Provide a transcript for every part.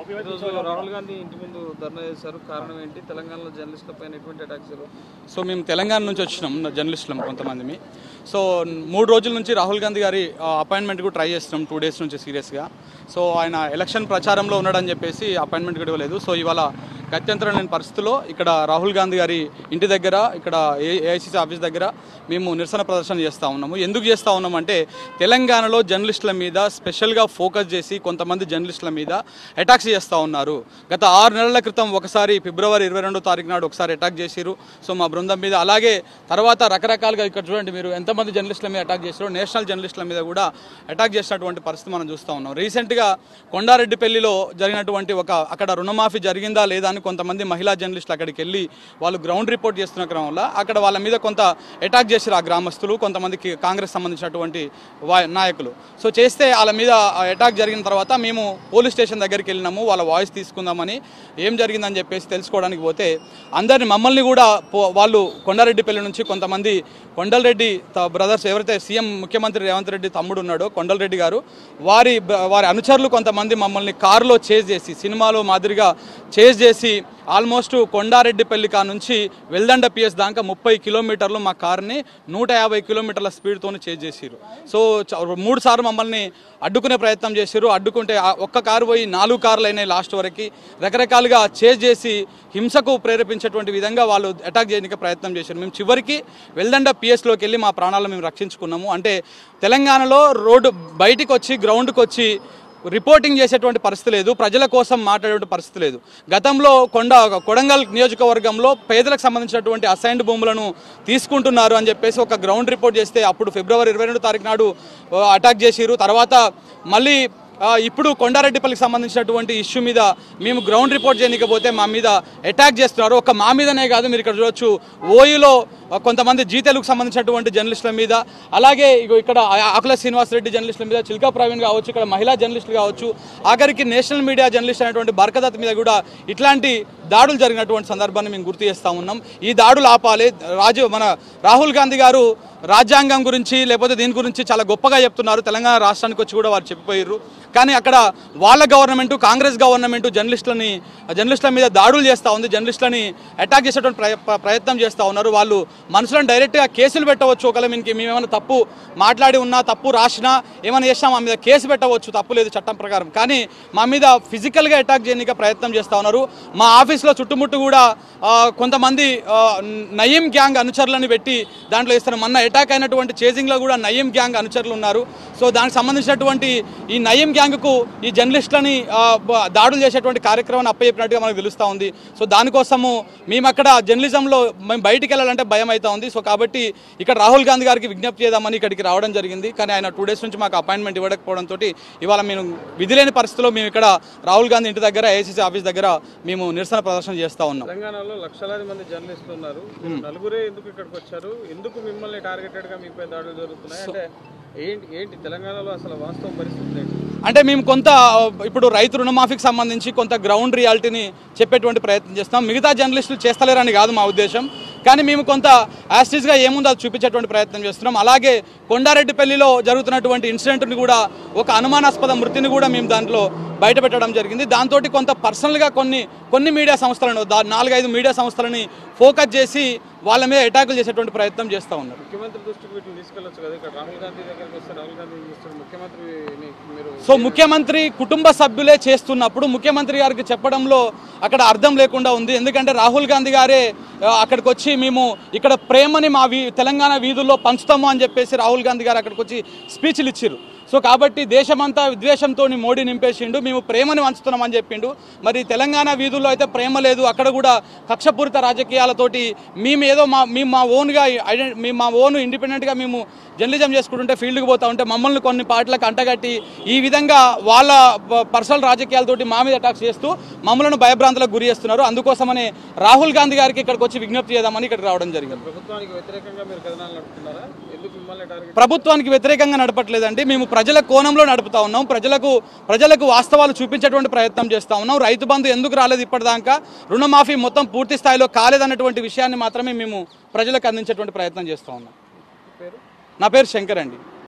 రాహుల్ గాంధీ ఇంటి ముందు ధర్నా చేశారు. కారణం ఏంటి? తెలంగాణలో జర్నలిస్టుల పైన ఎటువంటి అటాక్స్ జరుగుతాయి? సో మేము తెలంగాణ నుంచి వచ్చినాం జర్నలిస్టులం కొంతమంది. సో 3 రోజుల నుంచి రాహుల్ గాంధీ గారి అపాయింట్మెంట్కు ట్రై చేస్తున్నాం 2 డేస్ నుంచి సీరియస్గా. సో ఆయన ఎలక్షన్ ప్రచారంలో ఉన్నాడని చెప్పేసి అపాయింట్మెంట్ కూడా ఇవ్వలేదు. సో ఇవాళ గత్యంతరం లేని పరిస్థితుల్లో ఇక్కడ రాహుల్ గాంధీ గారి ఇంటి దగ్గర, ఇక్కడ ఏఐసిసి ఆఫీస్ దగ్గర మేము నిరసన ప్రదర్శన చేస్తూ ఉన్నాము. ఎందుకు చేస్తూ ఉన్నామంటే తెలంగాణలో జర్నలిస్టుల మీద స్పెషల్గా ఫోకస్ చేసి కొంతమంది జర్నలిస్టుల మీద అటాక్స్ చేస్తూ ఉన్నారు. గత 6 నెలల క్రితం ఒకసారి ఫిబ్రవరి 22వ తారీఖు నాడు ఒకసారి అటాక్ చేశారు. సో మా బృందం మీద, అలాగే తర్వాత రకరకాలుగా ఇక్కడ చూడండి మీరు ఎంతమంది జర్నలిస్టుల మీద అటాక్ చేశారు. నేషనల్ జర్నలిస్టుల మీద కూడా అటాక్ చేసినటువంటి పరిస్థితి మనం చూస్తూ ఉన్నాం. రీసెంట్గా కొండారెడ్డిపల్లిలో జరిగినటువంటి అక్కడ రుణమాఫీ జరిగిందా లేదా అని కొంతమంది మహిళా జర్నలిస్టులు అక్కడికి వెళ్ళి వాళ్ళు గ్రౌండ్ రిపోర్ట్ చేస్తున్న క్రమంలో అక్కడ వాళ్ళ మీద కొంత అటాక్ చేశారు ఆ గ్రామస్తులు, కొంతమందికి కాంగ్రెస్ సంబంధించినటువంటి నాయకులు. సో చేస్తే వాళ్ళ మీద అటాక్ జరిగిన తర్వాత మేము పోలీస్ స్టేషన్ దగ్గరికి వెళ్ళినాము, వాళ్ళ వాయిస్ తీసుకుందామని, ఏం జరిగిందని చెప్పేసి తెలుసుకోవడానికి పోతే మమ్మల్ని కూడా వాళ్ళు కొండారెడ్డిపల్లి నుంచి కొంతమంది కొండలరెడ్డి బ్రదర్స్, ఎవరైతే సీఎం ముఖ్యమంత్రి రేవంత్ రెడ్డి తమ్ముడు ఉన్నాడో కొండలరెడ్డి గారు, వారి అనుచరులు కొంతమంది మమ్మల్ని కారులో చేజ్ చేసి, సినిమాలో మాదిరిగా చేజ్ చేసి ఆల్మోస్ట్ కొండారెడ్డిపల్లి కా నుంచి వెల్దండ పిఎస్ దాకా 30 కిలోమీటర్లు మా కార్ని 150 కిలోమీటర్ల స్పీడ్తో చేజ్ చేసారు. సో 3 సార్లు మమ్మల్ని అడ్డుకునే ప్రయత్నం చేశారు. అడ్డుకుంటే ఒక్క కారు పోయి 4 కార్లు అయినాయి లాస్ట్ వరకు. రకరకాలుగా చేజ్ చేసి హింసకు ప్రేరేపించేటువంటి విధంగా వాళ్ళు అటాక్ చేయడానికి ప్రయత్నం చేశారు. మేము చివరికి వెల్దండ పిఎస్లోకి వెళ్ళి మా ప్రాణాలను మేము రక్షించుకున్నాము. అంటే తెలంగాణలో రోడ్డు బయటికి వచ్చి గ్రౌండ్కి వచ్చి రిపోర్టింగ్ చేసేటువంటి పరిస్థితి లేదు, ప్రజల కోసం మాట్లాడేటువంటి పరిస్థితి లేదు. గతంలో కొడంగల్ నియోజకవర్గంలో పేదలకు సంబంధించినటువంటి అసైన్డ్ భూములను తీసుకుంటున్నారు అని చెప్పేసి ఒక గ్రౌండ్ రిపోర్ట్ చేస్తే అప్పుడు ఫిబ్రవరి 22వ తారీఖు నాడు అటాక్ చేసిరు. తర్వాత మళ్ళీ ఇప్పుడు కొండారెడ్డిపల్లికి సంబంధించినటువంటి ఇష్యూ మీద మేము గ్రౌండ్ రిపోర్ట్ చేయకపోతే మా మీద అటాక్ చేస్తున్నారు. ఒక మా మీదనే కాదు, మీరు ఇక్కడ చూడొచ్చు ఓయూలో కొంతమంది జీ తెలుగుకు సంబంధించినటువంటి జర్నలిస్టుల మీద, అలాగే ఇక్కడ ఆకుల శ్రీనివాసరెడ్డి జర్నలిస్టుల మీద, చిల్కా ప్రవీణ్ కావచ్చు, ఇక్కడ మహిళా జర్నలిస్టులు కావచ్చు, ఆఖరికి నేషనల్ మీడియా జర్నలిస్ట్ అయినటువంటి బర్కదత్ మీద కూడా ఇట్లాంటి దాడులు జరిగినటువంటి సందర్భాన్ని మేము గుర్తు చేస్తూ ఉన్నాం. ఈ దాడులు ఆపాలి. మన రాహుల్ గాంధీ గారు రాజ్యాంగం గురించి లేకపోతే దీని గురించి చాలా గొప్పగా చెప్తున్నారు. తెలంగాణ రాష్ట్రానికి వచ్చి కూడా వారు చెప్పిపోయారు. కానీ అక్కడ వాళ్ళ గవర్నమెంట్, కాంగ్రెస్ గవర్నమెంట్ జర్నలిస్టుల మీద దాడులు చేస్తూ ఉంది, జర్నలిస్టులని అటాక్ చేసేటువంటి ప్రయత్నం చేస్తూ ఉన్నారు. వాళ్ళు మనుషులను డైరెక్ట్గా కేసులు పెట్టవచ్చు. ఒకవేళ మేమేమైనా తప్పు మాట్లాడి ఉన్నా, తప్పు రాసినా, ఏమైనా చేసినా మా మీద కేసు పెట్టవచ్చు, తప్పు లేదు చట్టం ప్రకారం. కానీ మా మీద ఫిజికల్గా అటాక్ చేయడానికి ప్రయత్నం చేస్తూ ఉన్నారు. మా ఆఫీస్లో చుట్టుముట్టు కూడా కొంతమంది నయీం గ్యాంగ్ అనుచరులను పెట్టి దాంట్లో ఇస్తారు. మొన్న అటాక్ అయినటువంటి చేజింగ్లో కూడా నయీం గ్యాంగ్ అనుచరులు ఉన్నారు. సో దానికి సంబంధించినటువంటి ఈ నయీం గ్యాంగ్కు ఈ జర్నలిస్టులని దాడులు చేసేటువంటి కార్యక్రమాన్ని అప్పచెప్పినట్టుగా మనకు తెలుస్తూ ఉంది. సో దానికోసము మేము అక్కడ జర్నలిజంలో మేము బయటికి వెళ్ళాలంటే భయం అవుతా ఉంది. సో కాబట్టి ఇక్కడ రాహుల్ గాంధీ గారికి విజ్ఞప్తి చేద్దామని ఇక్కడికి రావడం జరిగింది. కానీ ఆయన 2 డేస్ నుంచి మాకు అపాయింట్మెంట్ ఇవ్వకపోవడంతో ఇవాళ మేము విధి లేని పరిస్థితిలో మేము ఇక్కడ రాహుల్ గాంధీ ఇంటి దగ్గర, ఏఐసిసి ఆఫీస్ దగ్గర మేము నిరసన ప్రదర్శన చేస్తూ ఉన్నాం. తెలంగాణలో లక్షలాది మంది జర్నలిస్టులు ఉన్నారు, నలుగురే ఎందుకు ఇక్కడికి వచ్చారు? ఎందుకు మిమ్మల్ని టార్గెటెడ్గా మీపై దాడులు జరుగుతున్నాయి? అంటే ఏంటి తెలంగాణలో అసలు వాస్తవ పరిస్థితి ఏంటి? అంటే మేము కొంత ఇప్పుడు రైతు రుణమాఫీకి సంబంధించి కొంత గ్రౌండ్ రియాలిటీని చెప్పేటువంటి ప్రయత్నం చేస్తాం. మిగతా జర్నలిస్టులు చేస్తలేరని కాదు మా ఉద్దేశం, కానీ మేము కొంత యాస్టీస్గా ఏముందో అది చూపించేటువంటి ప్రయత్నం చేస్తున్నాం. అలాగే కొండారెడ్డిపల్లిలో జరుగుతున్నటువంటి ఇన్సిడెంట్ని కూడా, ఒక అనుమానాస్పద మృతిని కూడా మేము దాంట్లో బయట పెట్టడం జరిగింది. దాంతో కొంత పర్సనల్గా కొన్ని మీడియా సంస్థలను, 4-5 మీడియా సంస్థలని ఫోకస్ చేసి వాళ్ళ మీద అటాకులు చేసేటువంటి ప్రయత్నం చేస్తూ ఉన్నారు. ముఖ్యమంత్రి దృష్టికి వీటిని తీసుకెళ్ళొచ్చు కదా. ఇక్కడ రాహుల్ గాంధీ దగ్గరికి వస్తే రాహుల్ గాంధీ సో ముఖ్యమంత్రి కుటుంబ సభ్యులే చేస్తున్నప్పుడు ముఖ్యమంత్రి గారికి చెప్పడంలో అక్కడ అర్థం లేకుండా ఉంది. ఎందుకంటే రాహుల్ గాంధీ గారే అక్కడికి వచ్చి మేము ఇక్కడ ప్రేమని మా తెలంగాణ వీధుల్లో పంచుతాము అని చెప్పేసి రాహుల్ గాంధీ గారు అక్కడికి వచ్చి స్పీచ్లు ఇచ్చారు. సో కాబట్టి దేశమంతా విద్వేషంతో మోడీ నింపేసిండు, మేము ప్రేమని వంచుతున్నామని చెప్పిండు. మరి తెలంగాణ వీధుల్లో అయితే ప్రేమ లేదు, అక్కడ కూడా కక్షపూరిత రాజకీయాలతోటి మేము మా ఓన్ ఇండిపెండెంట్గా మేము జర్నలిజం చేసుకుంటుంటే ఫీల్డ్కి పోతూ ఉంటే మమ్మల్ని కొన్ని పార్టీలకు అంటగట్టి ఈ విధంగా వాళ్ళ పర్సనల్ రాజకీయాలతోటి మా మీద అటాక్స్ చేస్తూ మమ్మల్ని భయభ్రాంతులకు గురి చేస్తున్నారు. అందుకోసమనే రాహుల్ గాంధీ గారికి ఇక్కడికి వచ్చి విజ్ఞప్తి చేద్దామని ఇక్కడికి రావడం జరిగింది. ప్రభుత్వానికి వ్యతిరేకంగా నడపట్లేదండి, మేము ప్రజల కోణంలో నడుపుతా ఉన్నాం. ప్రజలకు వాస్తవాలు చూపించేటువంటి ప్రయత్నం చేస్తూ ఉన్నాం. రైతు బంధు ఎందుకు రాలేదు ఇప్పటిదాకా, రుణమాఫీ మొత్తం పూర్తి స్థాయిలో కాలేదన్నటువంటి విషయాన్ని మాత్రమే మేము ప్రజలకు అందించేటువంటి ప్రయత్నం చేస్తూ ఉన్నాం. నా పేరు శంకర్ అండి.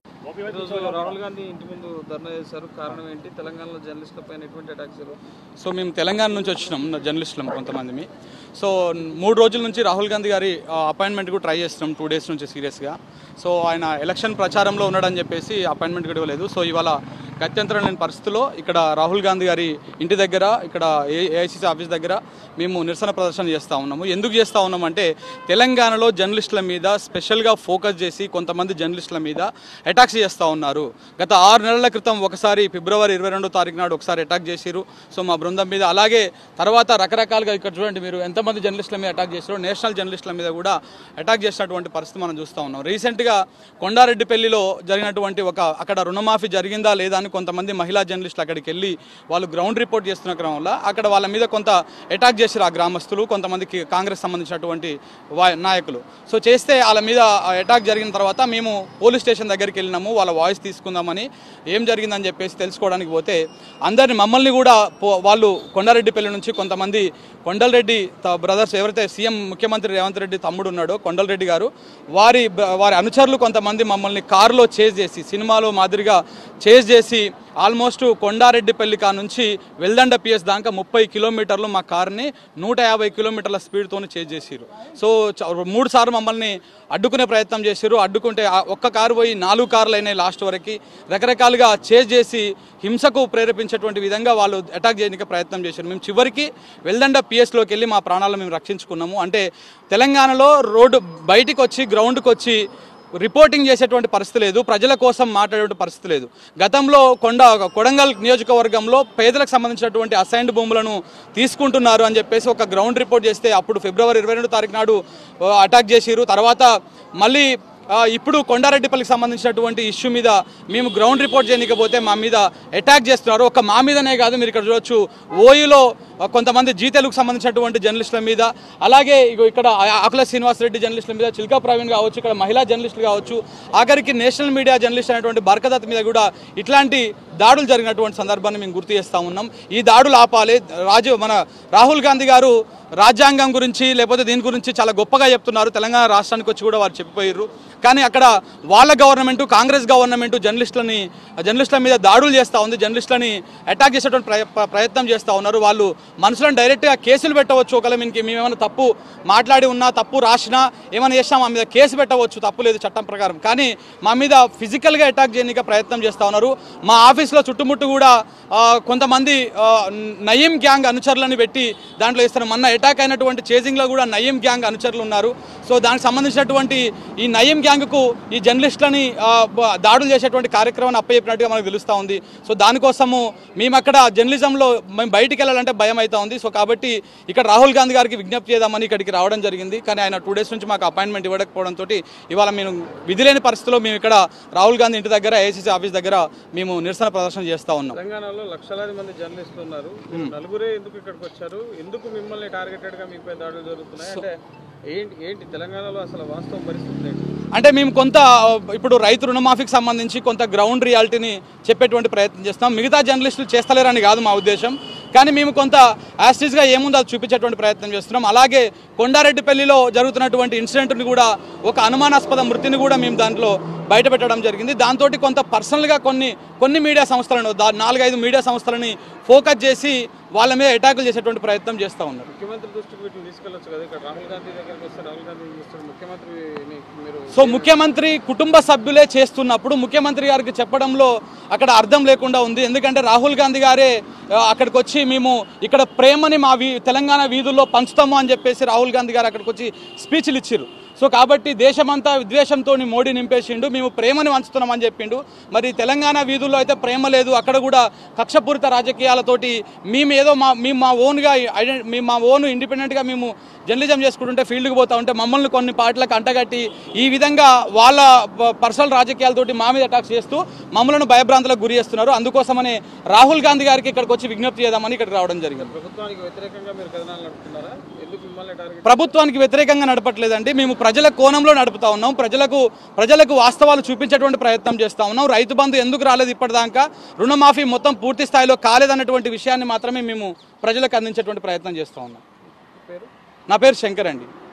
ఈరోజు రాహుల్ గాంధీ ఇంటి ముందు ధర్నా చేశారు. కారణం ఏంటి? తెలంగాణలో జర్నలిస్టుల పైన ఎటువంటి అటాక్స్? సో మేము తెలంగాణ నుంచి వచ్చినాం జర్నలిస్టులం కొంతమంది. సో 3 రోజుల నుంచి రాహుల్ గాంధీ గారి అపాయింట్మెంట్కు ట్రై చేస్తున్నాం 2 డేస్ నుంచి సీరియస్గా. సో ఆయన ఎలక్షన్ ప్రచారంలో ఉన్నాడని చెప్పేసి అపాయింట్మెంట్ కూడా ఇవ్వలేదు. సో ఇవాళ గత్యంతరం లేని పరిస్థితుల్లో ఇక్కడ రాహుల్ గాంధీ గారి ఇంటి దగ్గర, ఇక్కడ ఏఐసిసి ఆఫీస్ దగ్గర మేము నిరసన ప్రదర్శన చేస్తూ ఉన్నాము. ఎందుకు చేస్తూ ఉన్నామంటే తెలంగాణలో జర్నలిస్టుల మీద స్పెషల్గా ఫోకస్ చేసి కొంతమంది జర్నలిస్టుల మీద అటాక్స్ చేస్తూ ఉన్నారు. గత 6 నెలల క్రితం ఒకసారి ఫిబ్రవరి 22వ తారీఖు నాడు ఒకసారి అటాక్ చేశారు. సో మా బృందం మీద, అలాగే తర్వాత రకరకాలుగా ఇక్కడ చూడండి మీరు ఎంతమంది జర్నలిస్టుల మీద అటాక్ చేశారు. నేషనల్ జర్నలిస్టుల మీద కూడా అటాక్ చేసినటువంటి పరిస్థితి మనం చూస్తూ ఉన్నాం. రీసెంట్గా కొండారెడ్డిపల్లిలో జరిగినటువంటి అక్కడ రుణమాఫీ జరిగిందా లేదా అని కొంతమంది మహిళా జర్నలిస్టులు అక్కడికి వెళ్ళి వాళ్ళు గ్రౌండ్ రిపోర్ట్ చేస్తున్న క్రమంలో అక్కడ వాళ్ళ మీద కొంత అటాక్ చేశారు ఆ గ్రామస్తులు, కొంతమందికి కాంగ్రెస్ సంబంధించినటువంటి నాయకులు. సో చేస్తే వాళ్ళ మీద అటాక్ జరిగిన తర్వాత మేము పోలీస్ స్టేషన్ దగ్గరికి వెళ్ళినాము, వాళ్ళ వాయిస్ తీసుకుందామని, ఏం జరిగిందని చెప్పేసి తెలుసుకోవడానికి పోతే మమ్మల్ని కూడా వాళ్ళు కొండారెడ్డిపల్లి నుంచి కొంతమంది కొండలరెడ్డి బ్రదర్స్, ఎవరైతే సీఎం ముఖ్యమంత్రి రేవంత్ రెడ్డి తమ్ముడు ఉన్నాడో కొండలరెడ్డి గారు, వారి అనుచరులు కొంతమంది మమ్మల్ని కారులో చేజ్ చేసి, సినిమాలో మాదిరిగా చేజ్ చేసి ఆల్మోస్ట్ కొండారెడ్డిపల్లి కా నుంచి వెల్దండ పిఎస్ దాకా 30 కిలోమీటర్లు మా కారుని 150 కిలోమీటర్ల స్పీడ్తో చేజ్ చేసారు. సో 3 సార్లు మమ్మల్ని అడ్డుకునే ప్రయత్నం చేశారు. అడ్డుకుంటే ఒక్క కారు పోయి 4 కార్లు అయినాయి లాస్ట్ వరకు. రకరకాలుగా చేజ్ చేసి హింసకు ప్రేరేపించేటువంటి విధంగా వాళ్ళు అటాక్ చేయడానికి ప్రయత్నం చేశారు. మేము చివరికి వెల్దండ పిఎస్లోకి వెళ్ళి మా ప్రాణాలను మేము రక్షించుకున్నాము. అంటే తెలంగాణలో రోడ్డు బయటికి వచ్చి గ్రౌండ్కి వచ్చి రిపోర్టింగ్ చేసేటువంటి పరిస్థితి లేదు, ప్రజల కోసం మాట్లాడే పరిస్థితి లేదు. గతంలో కొడంగల్ నియోజకవర్గంలో పేదలకు సంబంధించినటువంటి అసైన్డ్ భూములను తీసుకుంటున్నారు అని చెప్పేసి ఒక గ్రౌండ్ రిపోర్ట్ చేస్తే అప్పుడు ఫిబ్రవరి 22వ తారీఖు నాడు అటాక్ చేసిరు. తర్వాత మళ్ళీ ఇప్పుడు కొండారెడ్డిపల్లికి సంబంధించినటువంటి ఇష్యూ మీద మేము గ్రౌండ్ రిపోర్ట్ చేయకపోతే మా మీద అటాక్ చేస్తున్నారు. ఒక మా మీదనే కాదు, మీరు ఇక్కడ చూడొచ్చు ఓయూలో కొంతమంది జీతేలకు సంబంధించినటువంటి జర్నలిస్టుల మీద, అలాగే ఇక్కడ ఆకుల శ్రీనివాసరెడ్డి జర్నలిస్టుల మీద, చిల్కా ప్రవీణ్ కావచ్చు, ఇక్కడ మహిళా జర్నలిస్టులు కావచ్చు, ఆఖరికి నేషనల్ మీడియా జర్నలిస్ట్ అయినటువంటి బర్కదత్ మీద కూడా ఇట్లాంటి దాడులు జరిగినటువంటి సందర్భాన్ని మేము గుర్తు చేస్తూ ఉన్నాం. ఈ దాడులు ఆపాలి. మన రాహుల్ గాంధీ గారు రాజ్యాంగం గురించి లేకపోతే దీని గురించి చాలా గొప్పగా చెప్తున్నారు. తెలంగాణ రాష్ట్రానికి వచ్చి కూడా వారు చెప్పిపోయారు. కానీ అక్కడ వాళ్ళ గవర్నమెంట్, కాంగ్రెస్ గవర్నమెంట్ జర్నలిస్టుల మీద దాడులు చేస్తూ ఉంది, జర్నలిస్టులని అటాక్ చేసేటువంటి ప్రయత్నం చేస్తూ ఉన్నారు. వాళ్ళు మనుషులను డైరెక్ట్గా కేసులు పెట్టవచ్చు. ఒకవేళ మేమేమైనా తప్పు మాట్లాడి ఉన్నా, తప్పు రాసినా, ఏమైనా చేసినా మా మీద కేసు పెట్టవచ్చు, తప్పు లేదు చట్టం ప్రకారం. కానీ మా మీద ఫిజికల్గా అటాక్ చేయడానికి ప్రయత్నం చేస్తూ ఉన్నారు. మా ఆఫీస్లో చుట్టుముట్టు కూడా కొంతమంది నయీం గ్యాంగ్ అనుచరులను పెట్టి దాంట్లో ఇస్తారు. మొన్న అటాక్ అయినటువంటి చేజింగ్లో కూడా నయీం గ్యాంగ్ అనుచరులు ఉన్నారు. సో దానికి సంబంధించినటువంటి ఈ నయీం గ్యాంగ్కు ఈ జర్నలిస్టులని దాడులు చేసేటువంటి కార్యక్రమాన్ని అప్పచెప్పినట్టుగా మనకు తెలుస్తూ ఉంది. సో దానికోసము మేము అక్కడ జర్నలిజంలో మేము బయటికి వెళ్ళాలంటే భయం అవుతా ఉంది. సో కాబట్టి ఇక్కడ రాహుల్ గాంధీ గారికి విజ్ఞప్తి చేద్దామని ఇక్కడికి రావడం జరిగింది. కానీ ఆయన 2 డేస్ నుంచి మాకు అపాయింట్మెంట్ ఇవ్వకపోవడంతో ఇవాళ మేము విధి లేని పరిస్థితిలో మేము ఇక్కడ రాహుల్ గాంధీ ఇంటి దగ్గర, ఏఐసిసి ఆఫీస్ దగ్గర మేము నిరసన ప్రదర్శన చేస్తూ ఉన్నాం. తెలంగాణలో లక్షలాది మంది జర్నలిస్టులు ఉన్నారు. నలుగురే ఎందుకు ఇక్కడికి వచ్చారు? ఎందుకు మిమ్మల్ని టార్గెటెడ్గా మీపై దాడులు జరుగుతున్నాయి? అంటే ఏంటి తెలంగాణలో అసలు వాస్తవ పరిస్థితి ఏంటి? అంటే మేము కొంత ఇప్పుడు రైతు రుణమాఫీకి సంబంధించి కొంత గ్రౌండ్ రియాలిటీని చెప్పేటువంటి ప్రయత్నం చేస్తాం. మిగతా జర్నలిస్టులు చేస్తలేరని కాదు మా ఉద్దేశం, కానీ మేము కొంత యాస్టీస్గా ఏముందో అది చూపించేటువంటి ప్రయత్నం చేస్తున్నాం. అలాగే కొండారెడ్డిపల్లిలో జరుగుతున్నటువంటి ఇన్సిడెంట్ని కూడా, ఒక అనుమానాస్పద మృతిని కూడా మేము దాంట్లో బయటపెట్టడం జరిగింది. దాంతో కొంత పర్సనల్గా కొన్ని మీడియా సంస్థలను, 4-5 మీడియా సంస్థలని ఫోకస్ చేసి వాళ్ళ మీద అటాకులు చేసేటువంటి ప్రయత్నం చేస్తూ ఉన్నారు. ముఖ్యమంత్రి దృష్టికి వీటిని తీసుకెళ్ళొచ్చు కదా. ఇక్కడ రాహుల్ గాంధీ దగ్గరికి వస్తే రాహుల్ గాంధీ సో ముఖ్యమంత్రి కుటుంబ సభ్యులే చేస్తున్నప్పుడు ముఖ్యమంత్రి గారికి చెప్పడంలో అక్కడ అర్థం లేకుండా ఉంది. ఎందుకంటే రాహుల్ గాంధీ గారే అక్కడికి వచ్చి మేము ఇక్కడ ప్రేమని మా తెలంగాణ వీధుల్లో పంచుతాము అని చెప్పేసి రాహుల్ గాంధీ గారు అక్కడికి వచ్చి స్పీచ్లు ఇచ్చారు. సో కాబట్టి దేశమంతా విద్వేషంతో మోడీ నింపేసిండు, మేము ప్రేమని వంచుతున్నామని చెప్పిండు. మరి తెలంగాణ వీధుల్లో అయితే ప్రేమ లేదు, అక్కడ కూడా కక్షపూరిత రాజకీయాలతోటి మేము మా ఓన్ ఇండిపెండెంట్గా మేము జర్నలిజం చేసుకుంటుంటే ఫీల్డ్కి పోతూ ఉంటే మమ్మల్ని కొన్ని పార్టీలకు అంటగట్టి ఈ విధంగా వాళ్ళ పర్సనల్ రాజకీయాలతోటి మా మీద అటాక్స్ చేస్తూ మమ్మల్ని భయభ్రాంతులకు గురి చేస్తున్నారు. అందుకోసమనే రాహుల్ గాంధీ గారికి ఇక్కడికి వచ్చి విజ్ఞప్తి చేద్దామని ఇక్కడికి రావడం జరిగింది. ప్రభుత్వానికి వ్యతిరేకంగా మీరు కథనాలు నడుపుతున్నారా? ప్రభుత్వానికి వ్యతిరేకంగా నడపట్లేదండి, మేము ప్రజల కోణంలో నడుపుతా ఉన్నాం. ప్రజలకు వాస్తవాలు చూపించేటువంటి ప్రయత్నం చేస్తూ ఉన్నాం. రైతు బంధు ఎందుకు రాలేదు ఇప్పటిదాకా, రుణమాఫీ మొత్తం పూర్తి స్థాయిలో కాలేదన్నటువంటి విషయాన్ని మాత్రమే మేము ప్రజలకు అందించేటువంటి ప్రయత్నం చేస్తూ ఉన్నాం. నా పేరు శంకర్ అండి.